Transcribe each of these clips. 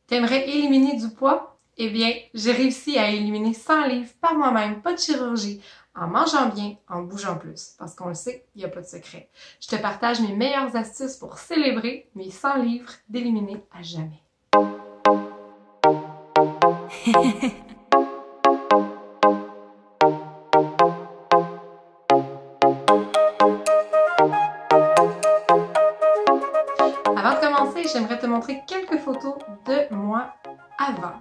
T'aimerais éliminer du poids? Eh bien, j'ai réussi à éliminer 100 livres par moi-même, pas de chirurgie, en mangeant bien, en bougeant plus. Parce qu'on le sait, il n'y a pas de secret. Je te partage mes meilleures astuces pour célébrer mes 100 livres d'éliminer à jamais. Avant de commencer, j'aimerais te montrer quelques photos de moi avant.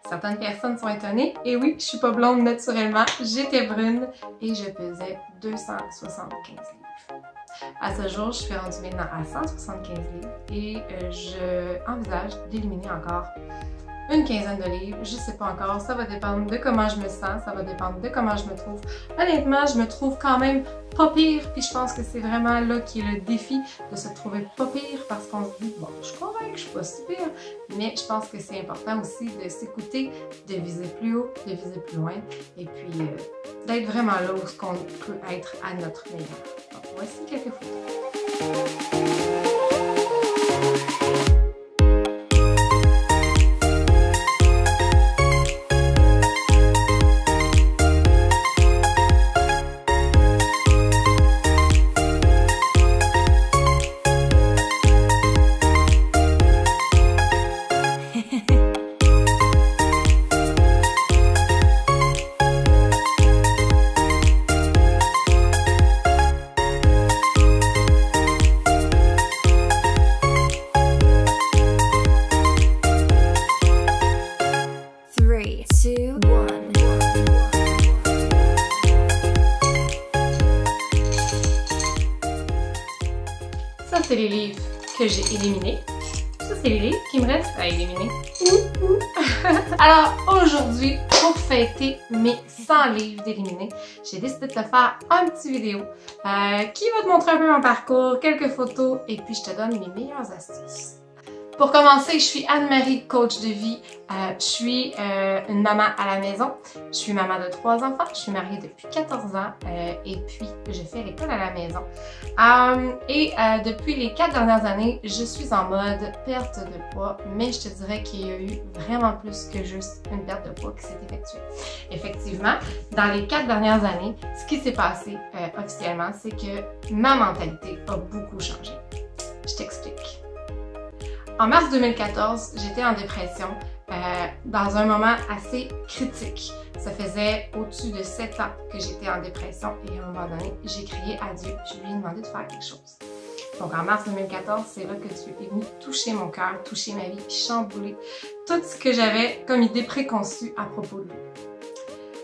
Certaines personnes sont étonnées, et oui, je suis pas blonde naturellement, j'étais brune et je pesais 275 livres. À ce jour, je suis rendue maintenant à 175 livres et je envisage d'éliminer encore une quinzaine de livres, je sais pas encore, ça va dépendre de comment je me sens, ça va dépendre de comment je me trouve. Honnêtement, je me trouve quand même pas pire, puis je pense que c'est vraiment là qui est le défi, de se trouver pas pire, parce qu'on se dit, bon, je suis convaincue que je suis pas si pire, mais je pense que c'est important aussi de s'écouter, de viser plus haut, de viser plus loin, et puis d'être vraiment là où on peut être à notre meilleur. Donc voici quelques photos. Ça, c'est les livres que j'ai éliminés. Ça, c'est les livres qui me restent à éliminer. Alors, aujourd'hui, pour fêter mes 100 livres d'éliminés, j'ai décidé de te faire un petit vidéo qui va te montrer un peu mon parcours, quelques photos, et puis je te donne mes meilleures astuces. Pour commencer, je suis Anne-Marie, coach de vie. Je suis une maman à la maison. Je suis maman de 3 enfants. Je suis mariée depuis 14 ans et puis je fais l'école à la maison. Depuis les 4 dernières années, je suis en mode perte de poids, mais je te dirais qu'il y a eu vraiment plus que juste une perte de poids qui s'est effectuée. Effectivement, dans les 4 dernières années, ce qui s'est passé officiellement, c'est que ma mentalité a beaucoup changé. Je t'explique. En mars 2014, j'étais en dépression dans un moment assez critique. Ça faisait au-dessus de 7 ans que j'étais en dépression et à un moment donné, j'ai crié à Dieu. Je lui ai demandé de faire quelque chose. Donc en mars 2014, c'est là que Dieu est venu toucher mon cœur, toucher ma vie, chambouler tout ce que j'avais comme idée préconçue à propos de lui.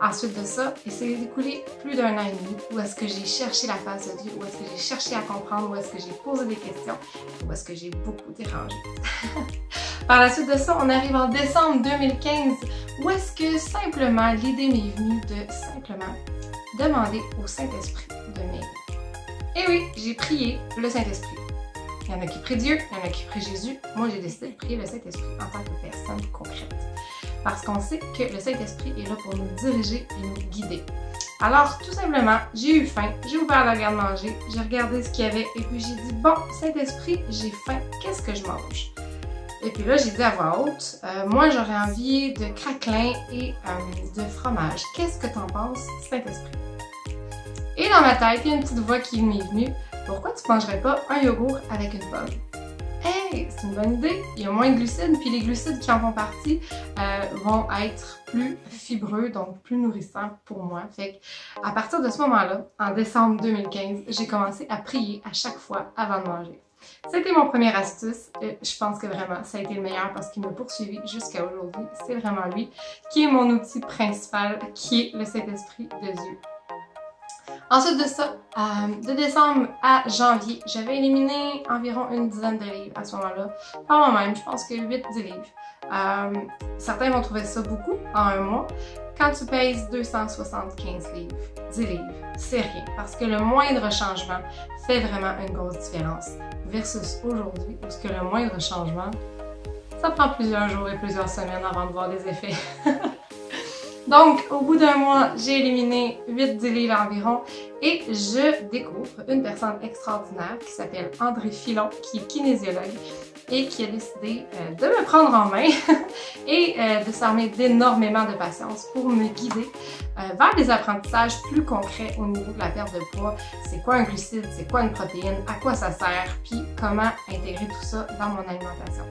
Ensuite de ça, il s'est écoulé plus d'1 an et demi où est-ce que j'ai cherché la face de Dieu, où est-ce que j'ai cherché à comprendre, où est-ce que j'ai posé des questions, où est-ce que j'ai beaucoup dérangé. Par la suite de ça, on arrive en décembre 2015 où est-ce que simplement l'idée m'est venue de simplement demander au Saint-Esprit de m'aider. Et oui, j'ai prié le Saint-Esprit. Il y en a qui prient Dieu, il y en a qui prient Jésus. Moi, j'ai décidé de prier le Saint-Esprit en tant que personne concrète. Parce qu'on sait que le Saint-Esprit est là pour nous diriger et nous guider. Alors, tout simplement, j'ai eu faim, j'ai ouvert la garde-manger, j'ai regardé ce qu'il y avait et puis j'ai dit, bon, Saint-Esprit, j'ai faim, qu'est-ce que je mange? Et puis là, j'ai dit à voix haute, moi j'aurais envie de craquelin et de fromage. Qu'est-ce que t'en penses, Saint-Esprit? Et dans ma tête, il y a une petite voix qui m'est venue, pourquoi tu mangerais pas un yogourt avec une pomme? Hey, c'est une bonne idée, il y a moins de glucides, puis les glucides qui en font partie vont être plus fibreux, donc plus nourrissants pour moi. Fait qu'à partir de ce moment-là, en décembre 2015, j'ai commencé à prier à chaque fois avant de manger. C'était mon première astuce, je pense que vraiment ça a été le meilleur parce qu'il m'a poursuivi jusqu'à aujourd'hui. C'est vraiment lui qui est mon outil principal, qui est le Saint-Esprit de Dieu. Ensuite de ça, de décembre à janvier, j'avais éliminé environ une dizaine de livres à ce moment-là. Par moi-même, je pense que 8-10 livres. Certains vont trouver ça beaucoup en un mois. Quand tu pèses 275 livres, 10 livres, c'est rien. Parce que le moindre changement fait vraiment une grosse différence. Versus aujourd'hui, où le moindre changement, ça prend plusieurs jours et plusieurs semaines avant de voir des effets. Donc, au bout d'un mois, j'ai éliminé 8-10 livres environ et je découvre une personne extraordinaire qui s'appelle André Filon, qui est kinésiologue et qui a décidé de me prendre en main et de s'armer d'énormément de patience pour me guider vers des apprentissages plus concrets au niveau de la perte de poids. C'est quoi un glucide, c'est quoi une protéine, à quoi ça sert, puis comment intégrer tout ça dans mon alimentation.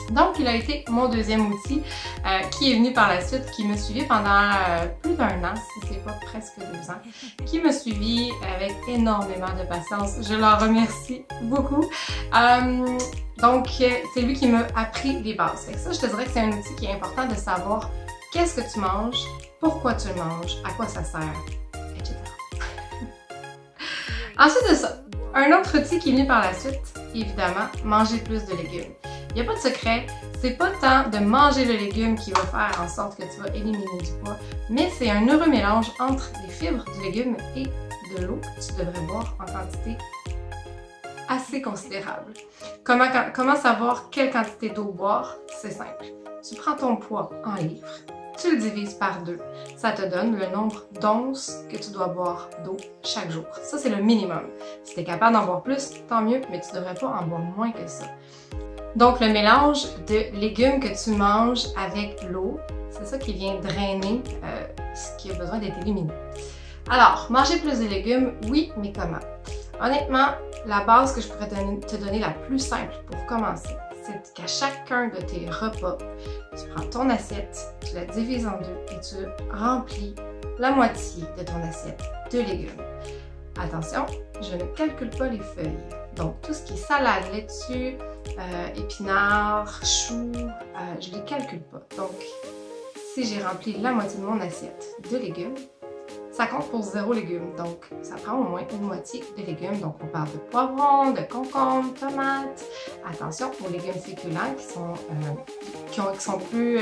Donc, il a été mon deuxième outil qui est venu par la suite, qui me suivit pendant plus d'1 an, si c'est pas presque 2 ans, qui me suivit avec énormément de patience. Je l'en remercie beaucoup. Donc, c'est lui qui m'a appris les bases. Fait que ça, je te dirais que c'est un outil qui est important de savoir qu'est-ce que tu manges, pourquoi tu le manges, à quoi ça sert, etc. Ensuite de ça, un autre outil qui est venu par la suite, évidemment, manger plus de légumes. Il n'y a pas de secret, c'est pas tant de manger le légume qui va faire en sorte que tu vas éliminer du poids, mais c'est un heureux mélange entre les fibres du légume et de l'eau que tu devrais boire en quantité assez considérable. Comment savoir quelle quantité d'eau boire? C'est simple. Tu prends ton poids en livres, tu le divises par 2. Ça te donne le nombre d'onces que tu dois boire d'eau chaque jour. Ça, c'est le minimum. Si tu es capable d'en boire plus, tant mieux, mais tu ne devrais pas en boire moins que ça. Donc, le mélange de légumes que tu manges avec l'eau, c'est ça qui vient drainer ce qui a besoin d'être éliminé. Alors, manger plus de légumes, oui, mais comment? Honnêtement, la base que je pourrais te donner la plus simple pour commencer, c'est qu'à chacun de tes repas, tu prends ton assiette, tu la divises en 2 et tu remplis la moitié de ton assiette de légumes. Attention, je ne calcule pas les feuilles. Donc, tout ce qui est salade, laitue, épinards, choux, je ne les calcule pas. Donc, si j'ai rempli la moitié de mon assiette de légumes, ça compte pour 0 légumes. Donc, ça prend au moins une moitié de légumes. Donc, on parle de poivrons, de concombres, tomates. Attention aux légumes féculents qui sont plus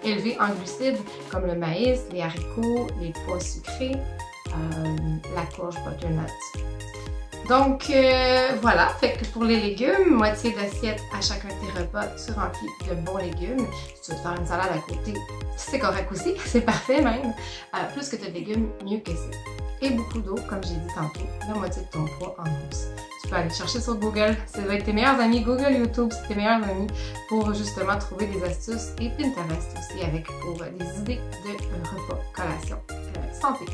élevés en glucides, comme le maïs, les haricots, les pois sucrés, la courge butternut. Donc voilà, fait que pour les légumes, moitié d'assiette à chacun de tes repas, tu remplis de bons légumes. Si tu veux te faire une salade à côté, c'est correct aussi, c'est parfait même. Plus que tu as de légumes, mieux que c'est. Et beaucoup d'eau, comme j'ai dit tantôt, la moitié de ton poids en onces. Tu peux aller chercher sur Google, ça va être tes meilleurs amis, Google, YouTube, c'est tes meilleurs amis pour justement trouver des astuces et Pinterest aussi avec pour des idées de repas, collation, santé.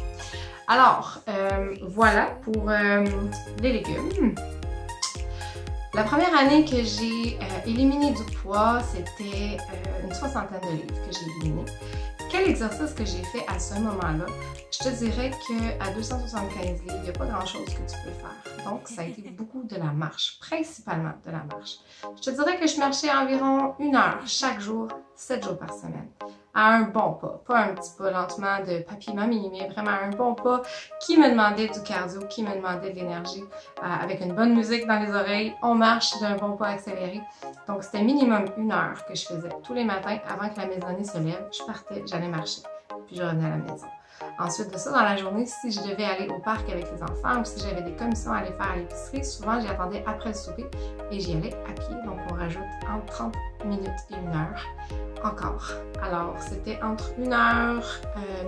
Alors, voilà pour les légumes. La première année que j'ai éliminé du poids, c'était une 60aine de livres que j'ai éliminé. Quel exercice que j'ai fait à ce moment-là? Je te dirais qu'à 275 livres, il n'y a pas grand-chose que tu peux faire. Donc, ça a été beaucoup de la marche, principalement de la marche. Je te dirais que je marchais environ 1 heure chaque jour, 7 jours par semaine. À un bon pas un petit pas lentement de papy-mamie, mais vraiment un bon pas qui me demandait du cardio, qui me demandait de l'énergie, avec une bonne musique dans les oreilles. On marche d'un bon pas accéléré. Donc, c'était minimum 1 heure que je faisais tous les matins avant que la maisonnée se lève. Je partais, j'allais marcher, puis je revenais à la maison. Ensuite de ça, dans la journée, si je devais aller au parc avec les enfants ou si j'avais des commissions à aller faire à l'épicerie, souvent j'y attendais après le souper et j'y allais à pied. Donc, on rajoute entre 30 minutes et 1 heure encore. Alors, c'était entre 1 heure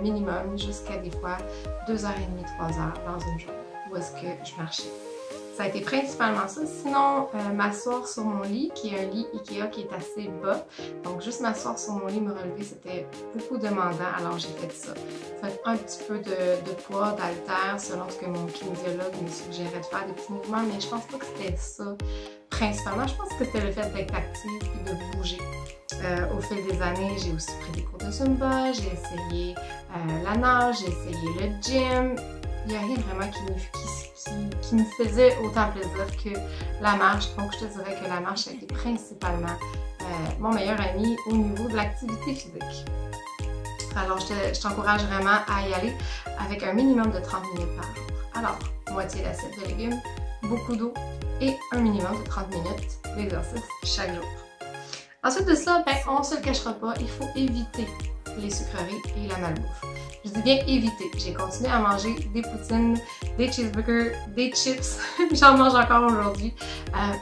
minimum jusqu'à des fois 2h30, 3h dans une journée où est-ce que je marchais. Ça a été principalement ça. Sinon, m'asseoir sur mon lit, qui est un lit Ikea qui est assez bas. Donc, juste m'asseoir sur mon lit, me relever, c'était beaucoup demandant. Alors, j'ai fait ça. Fait un petit peu de poids, d'haltère, selon ce que mon kinésiologue me suggérait de faire des petits mouvements. Mais je pense pas que c'était ça principalement. Je pense que c'était le fait d'être active et de bouger. Au fil des années, j'ai aussi pris des cours de Zumba, j'ai essayé la nage, j'ai essayé le gym. Il n'y a rien vraiment qui me faisait autant plaisir que la marche. Donc, je te dirais que la marche a été principalement mon meilleur ami au niveau de l'activité physique. Alors, je t'encourage vraiment à y aller avec un minimum de 30 minutes par jour. Alors, moitié d'assiette de légumes, beaucoup d'eau et un minimum de 30 minutes d'exercice chaque jour. Ensuite de ça, ben, on ne se le cachera pas, il faut éviter les sucreries et la malbouffe. Je dis bien éviter. J'ai continué à manger des poutines, des cheeseburgers, des chips. J'en mange encore aujourd'hui,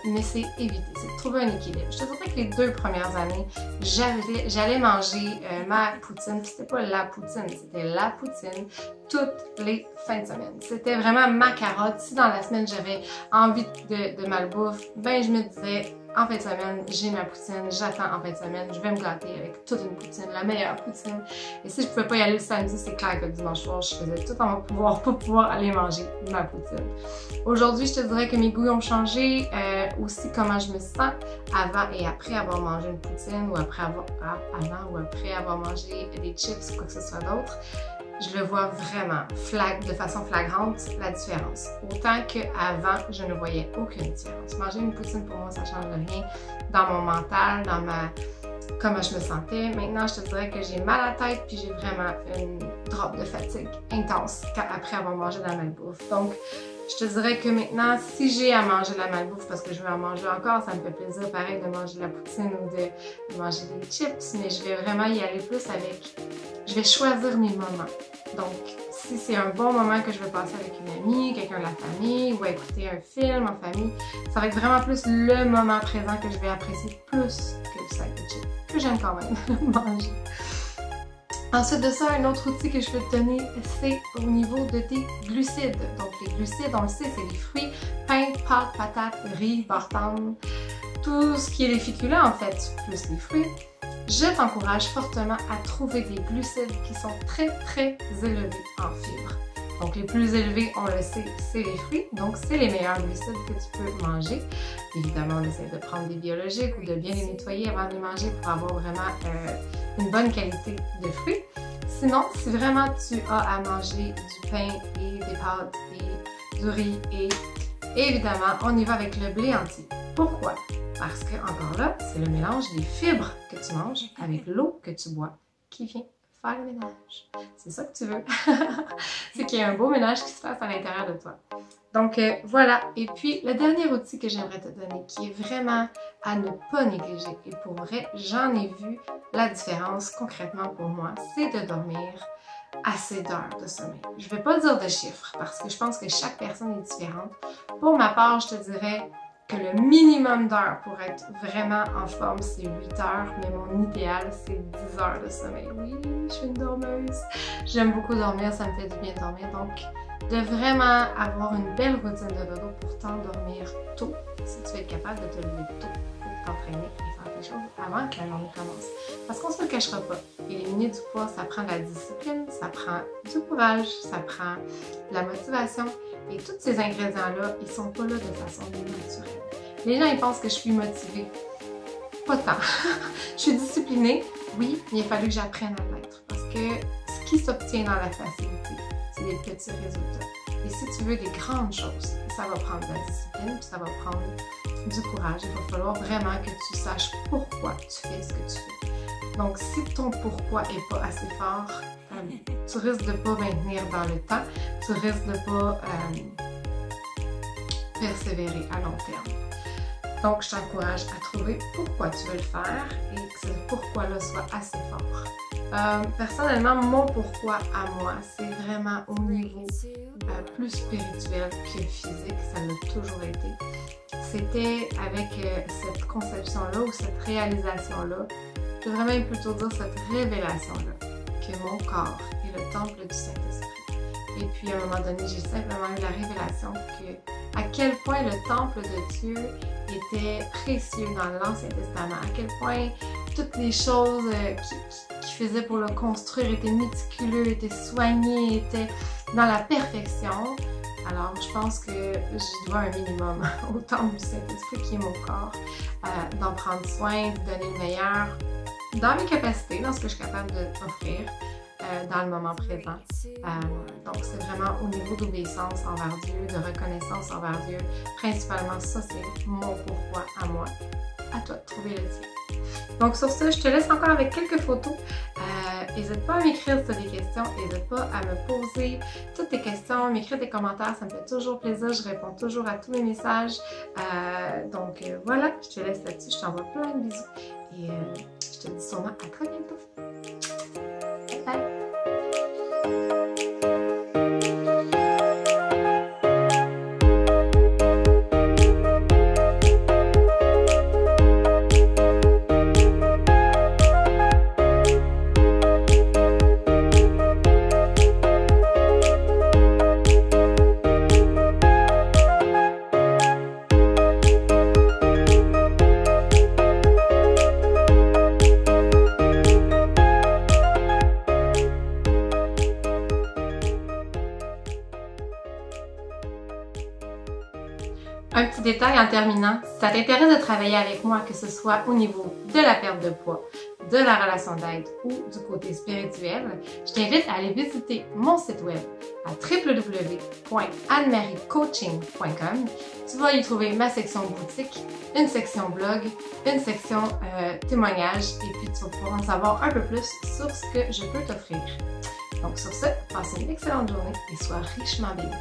mais c'est éviter, c'est de trouver un équilibre. Je te dirais que les 2 premières années, j'allais manger ma poutine, puis c'était pas la poutine, c'était la poutine toutes les fins de semaine. C'était vraiment ma carotte. Si dans la semaine j'avais envie de malbouffe, ben je me disais en fin de semaine, j'ai ma poutine, j'attends en fin de semaine, je vais me gâter avec toute une poutine, la meilleure poutine. Et si je pouvais pas y aller le samedi, c'est clair que le dimanche soir, je faisais tout en mon pouvoir pour pouvoir aller manger ma poutine. Aujourd'hui, je te dirais que mes goûts ont changé, aussi comment je me sens avant et après avoir mangé une poutine ou avant ou après avoir mangé des chips ou quoi que ce soit d'autre. Je le vois vraiment de façon flagrante, la différence. Autant qu'avant, je ne voyais aucune différence. Manger une poutine, pour moi, ça ne change rien dans mon mental, dans comment je me sentais. Maintenant, je te dirais que j'ai mal à la tête puis j'ai vraiment une drop de fatigue intense après avoir mangé de la malbouffe. Donc, je te dirais que maintenant, si j'ai à manger de la malbouffe parce que je veux en manger encore, ça me fait plaisir pareil de manger de la poutine ou de manger des chips, mais je vais vraiment y aller plus avec... Je vais choisir mes moments. Donc, si c'est un bon moment que je vais passer avec une amie, quelqu'un de la famille, ou à écouter un film en famille, ça va être vraiment plus le moment présent que je vais apprécier plus que le sac de chips, que j'aime quand même manger. Ensuite de ça, un autre outil que je peux te donner, c'est au niveau de tes glucides. Donc, les glucides, on le sait, c'est les fruits, pain, pâtes, patates, riz, beurre tendre, tout ce qui est les féculents en fait, plus les fruits. Je t'encourage fortement à trouver des glucides qui sont très élevés en fibres. Donc les plus élevés, on le sait, c'est les fruits, donc c'est les meilleurs glucides que tu peux manger. Évidemment, on essaie de prendre des biologiques ou de bien les nettoyer avant de les manger pour avoir vraiment une bonne qualité de fruits. Sinon, si vraiment tu as à manger du pain et des pâtes et du riz et évidemment, on y va avec le blé entier. Pourquoi? Parce que, encore là, c'est le mélange des fibres que tu manges avec l'eau que tu bois qui vient faire le ménage. C'est ça que tu veux. C'est qu'il y a un beau ménage qui se passe à l'intérieur de toi. Donc, voilà. Et puis, le dernier outil que j'aimerais te donner, qui est vraiment à ne pas négliger, et pour vrai, j'en ai vu la différence concrètement pour moi, c'est de dormir assez d'heures de sommeil. Je ne vais pas dire de chiffres, parce que je pense que chaque personne est différente. Pour ma part, je te dirais que le minimum d'heures pour être vraiment en forme, c'est 8 heures, mais mon idéal, c'est 10 heures de sommeil. Oui, je suis une dormeuse. J'aime beaucoup dormir, ça me fait du bien de dormir. Donc, de vraiment avoir une belle routine de dodo pour t'endormir tôt, si tu veux être capable de te lever tôt pour t'entraîner et faire des choses avant que la journée commence. Parce qu'on ne se le cachera pas, éliminer du poids, ça prend de la discipline, ça prend du courage, ça prend de la motivation. Et tous ces ingrédients-là, ils sont pas là de façon naturelle. Les gens, ils pensent que je suis motivée. Pas tant. Je suis disciplinée, oui, mais il a fallu que j'apprenne à l'être. Parce que ce qui s'obtient dans la facilité, c'est des petits résultats. Et si tu veux des grandes choses, ça va prendre de la discipline, puis ça va prendre du courage. Il va falloir vraiment que tu saches pourquoi tu fais ce que tu fais. Donc, si ton pourquoi n'est pas assez fort, tu risques de ne pas maintenir dans le temps, tu risques de ne pas persévérer à long terme. Donc, je t'encourage à trouver pourquoi tu veux le faire et que ce pourquoi-là soit assez fort. Personnellement, mon pourquoi à moi, c'est vraiment au niveau plus spirituel que physique, ça l'a toujours été. C'était avec cette conception-là ou cette réalisation-là, je vais vraiment plutôt dire cette révélation-là, que mon corps est le temple du Saint-Esprit. Et puis à un moment donné, j'ai simplement eu la révélation que à quel point le temple de Dieu était précieux dans l'Ancien Testament, à quel point toutes les choses qu'il faisait pour le construire étaient méticuleux, étaient soignées, étaient dans la perfection. Alors, je pense que je dois un minimum au temple du Saint-Esprit qui est mon corps, d'en prendre soin, de donner le meilleur dans mes capacités, dans ce que je suis capable d'offrir dans le moment présent. Donc, c'est vraiment au niveau d'obéissance envers Dieu, de reconnaissance envers Dieu. Principalement, ça, c'est mon pourquoi à moi. À toi de trouver le tien. Donc, sur ce, je te laisse encore avec quelques photos. N'hésite pas à m'écrire si tu as des questions. N'hésite pas à me poser toutes tes questions, m'écrire des commentaires. Ça me fait toujours plaisir. Je réponds toujours à tous mes messages. Donc, voilà, je te laisse là-dessus. Je t'envoie plein de bisous. Et je te dis sûrement à très bientôt. Bye! Un petit détail en terminant, si ça t'intéresse de travailler avec moi, que ce soit au niveau de la perte de poids, de la relation d'aide ou du côté spirituel, je t'invite à aller visiter mon site web à www.annemariecoaching.com. Tu vas y trouver ma section boutique, une section blog, une section témoignages et puis tu vas pouvoir en savoir un peu plus sur ce que je peux t'offrir. Donc sur ce, passe une excellente journée et sois richement bénie.